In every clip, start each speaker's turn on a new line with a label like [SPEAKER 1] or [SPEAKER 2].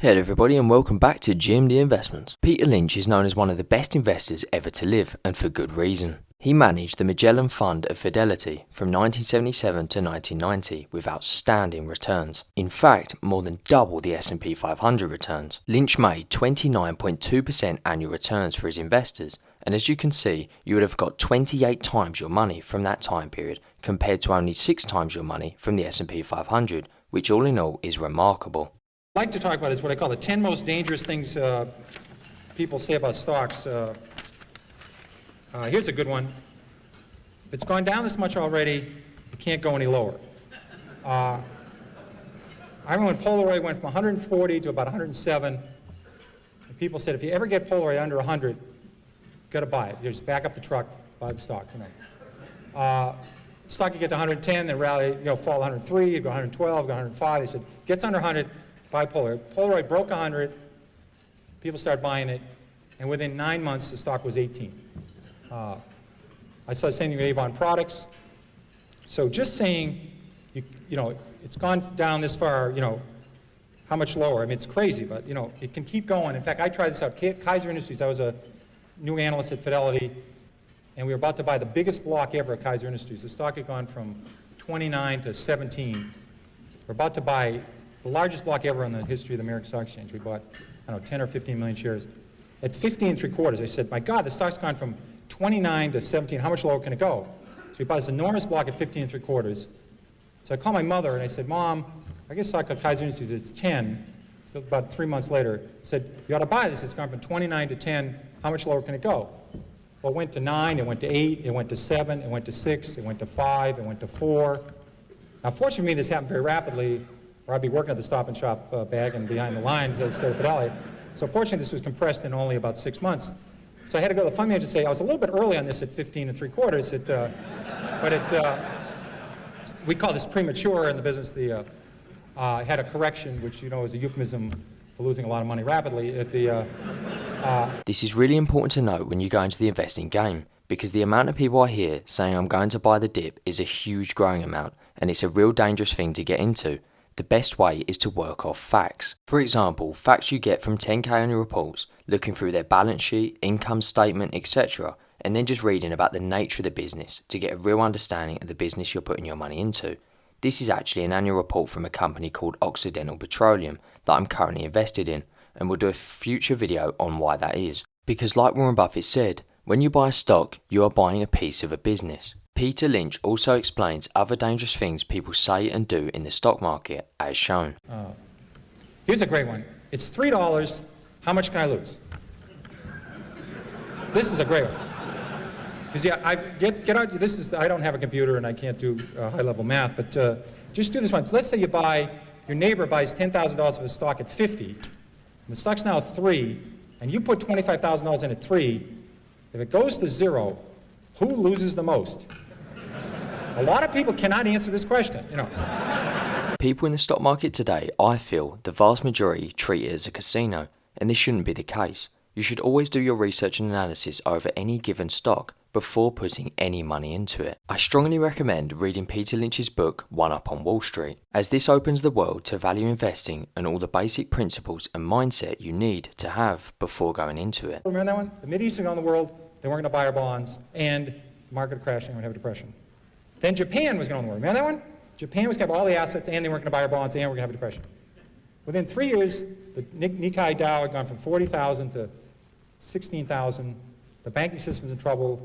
[SPEAKER 1] Hello everybody and welcome back to GMD Investments. Peter Lynch is known as one of the best investors ever to live, and for good reason. He managed the Magellan Fund of Fidelity from 1977 to 1990 with outstanding returns. In fact, more than double the S&P 500 returns. Lynch made 29.2% annual returns for his investors, and as you can see, you would have got 28 times your money from that time period compared to only 6 times your money from the S&P 500, which all in all is remarkable.
[SPEAKER 2] I'd like to talk about is what I call the 10 most dangerous things people say about stocks. Here's a good one. If it's gone down this much already, it can't go any lower. I remember when Polaroid went from 140 to about 107, and people said, if you ever get Polaroid under 100, you've got to buy it. You just back up the truck, buy the stock. Stock you get to 110, then rally, fall 103, you go 112, go 105. They said, gets under 100, buy Polaroid. Polaroid broke 100, people started buying it, and within 9 months the stock was 18. I saw the same thing with Avon Products. So just saying, it's gone down this far, how much lower? I mean, it's crazy, but it can keep going. In fact, I tried this out. Kaiser Industries, I was a new analyst at Fidelity, and we were about to buy the biggest block ever at Kaiser Industries. The stock had gone from 29 to 17. We're about to buy the largest block ever in the history of the American Stock Exchange. We bought, 10 or 15 million shares. At 15 3/4, I said, my God, the stock's gone from 29 to 17. How much lower can it go? So we bought this enormous block at 15 3/4. So I called my mother and I said, Mom, I guess stock at Kaiser Industries, it's 10. So about 3 months later, I said, you ought to buy this. It's gone from 29 to 10. How much lower can it go? Well, it went to 9, it went to 8, it went to 7, it went to 6, it went to 5, it went to 4. Now, fortunately for me, this happened very rapidly, or I'd be working at the Stop and Shop bag and behind the line instead of Fidelity. So fortunately, this was compressed in only about 6 months. So I had to go to the fund manager and say, I was a little bit early on this at 15 3/4, but we call this premature in the business. I had a correction, which is a euphemism for losing a lot of money rapidly.
[SPEAKER 1] This is really important to note when you go into the investing game, because the amount of people I hear saying I'm going to buy the dip is a huge growing amount, and it's a real dangerous thing to get into. The best way is to work off facts. For example, facts you get from 10K annual reports, looking through their balance sheet, income statement, etc., and then just reading about the nature of the business to get a real understanding of the business you're putting your money into. This is actually an annual report from a company called Occidental Petroleum that I'm currently invested in, and we'll do a future video on why that is. Because like Warren Buffett said, when you buy a stock, you are buying a piece of a business. Peter Lynch also explains other dangerous things people say and do in the stock market, as shown.
[SPEAKER 2] Here's a great one. It's $3. How much can I lose? This is a great one. Because get out. I don't have a computer and I can't do high-level math, but just do this one. So let's say your neighbor buys $10,000 of a stock at 50, and the stock's now 3, and you put $25,000 in at 3. If it goes to 0, who loses the most? A lot of people cannot answer this question,
[SPEAKER 1] People in the stock market today, I feel, the vast majority treat it as a casino, and this shouldn't be the case. You should always do your research and analysis over any given stock before putting any money into it. I strongly recommend reading Peter Lynch's book, One Up on Wall Street, as this opens the world to value investing and all the basic principles and mindset you need to have before going into it.
[SPEAKER 2] Remember that one? The Mideast around the world, they weren't going to buy our bonds, and the market crashing, we're going to have a depression. Then Japan was going to work. Remember that one? Japan was going to have all the assets, and they weren't going to buy our bonds, and we're going to have a depression. Within 3 years, the Nikkei Dow had gone from 40,000 to 16,000. The banking system was in trouble,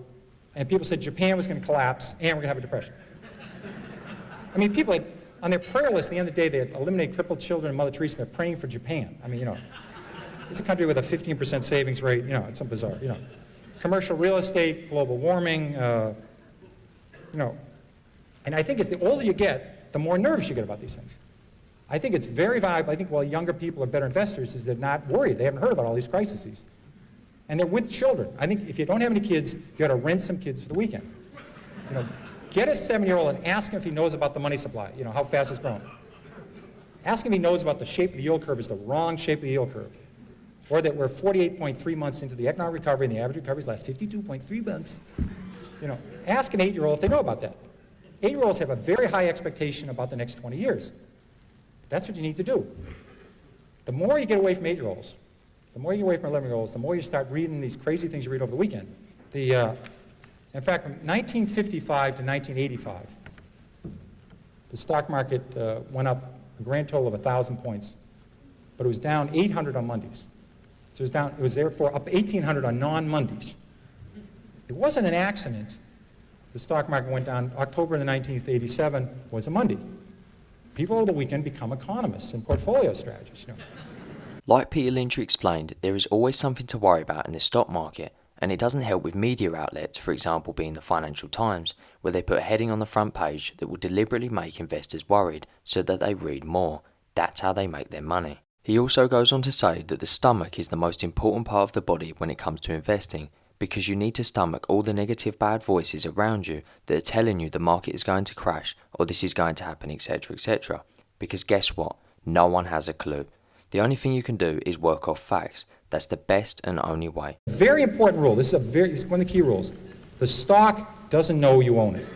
[SPEAKER 2] and people said Japan was going to collapse, and we're going to have a depression. I mean, people had, on their prayer list, at the end of the day, they had eliminate crippled children and Mother Teresa, and they're praying for Japan. I mean, it's a country with a 15% savings rate, it's so bizarre, Commercial real estate, global warming, And I think the older you get, the more nervous you get about these things. I think it's very valuable. I think while younger people are better investors is they're not worried. They haven't heard about all these crises. And they're with children. I think if you don't have any kids, you got to rent some kids for the weekend. Get a 7-year-old and ask him if he knows about the money supply, how fast it's growing. Ask him if he knows about the shape of the yield curve is the wrong shape of the yield curve. Or that we're 48.3 months into the economic recovery and the average recovery lasts 52.3 months. Ask an 8-year-old if they know about that. 8-year-olds have a very high expectation about the next 20 years. That's what you need to do. The more you get away from 8-year-olds, the more you get away from 11-year-olds, the more you start reading these crazy things you read over the weekend. In fact, from 1955 to 1985, the stock market went up a grand total of 1,000 points, but it was down 800 on Mondays. So it was therefore up 1,800 on non-Mondays. It wasn't an accident. The stock market went down. October the 19th, 87 was a Monday. People over the weekend become economists and portfolio strategists.
[SPEAKER 1] Like Peter Lynch explained, there is always something to worry about in the stock market, and it doesn't help with media outlets, for example being the Financial Times, where they put a heading on the front page that will deliberately make investors worried so that they read more. That's how they make their money. He also goes on to say that the stomach is the most important part of the body when it comes to investing, because you need to stomach all the negative bad voices around you that are telling you the market is going to crash or this is going to happen, etc., etc. Because guess what? No one has a clue. The only thing you can do is work off facts. That's the best and only way.
[SPEAKER 2] Very important rule. This is one of the key rules. The stock doesn't know you own it.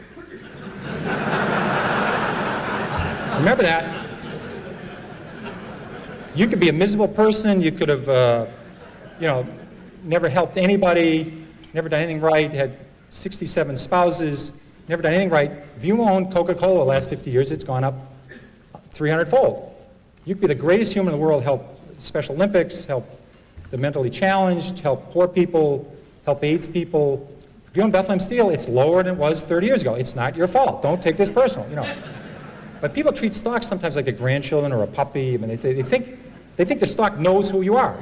[SPEAKER 2] Remember that. You could be a miserable person. You could have, never helped anybody, never done anything right, had 67 spouses, never done anything right. If you own Coca-Cola the last 50 years, it's gone up 300-fold. You could be the greatest human in the world, help Special Olympics, help the mentally challenged, help poor people, help AIDS people. If you own Bethlehem Steel, it's lower than it was 30 years ago. It's not your fault. Don't take this personal, But people treat stocks sometimes like a grandchildren or a puppy. I mean, they think the stock knows who you are.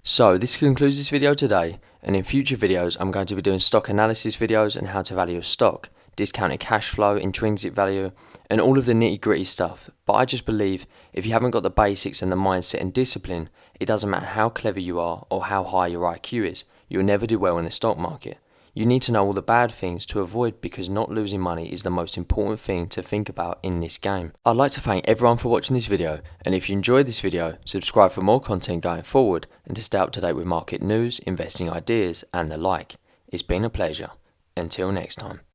[SPEAKER 1] So this concludes this video today, and in future videos I'm going to be doing stock analysis videos and how to value a stock, discounted cash flow, intrinsic value, and all of the nitty gritty stuff. But I just believe if you haven't got the basics and the mindset and discipline, it doesn't matter how clever you are or how high your IQ is, you'll never do well in the stock market. You need to know all the bad things to avoid, because not losing money is the most important thing to think about in this game. I'd like to thank everyone for watching this video, and if you enjoyed this video, subscribe for more content going forward and to stay up to date with market news, investing ideas and the like. It's been a pleasure. Until next time.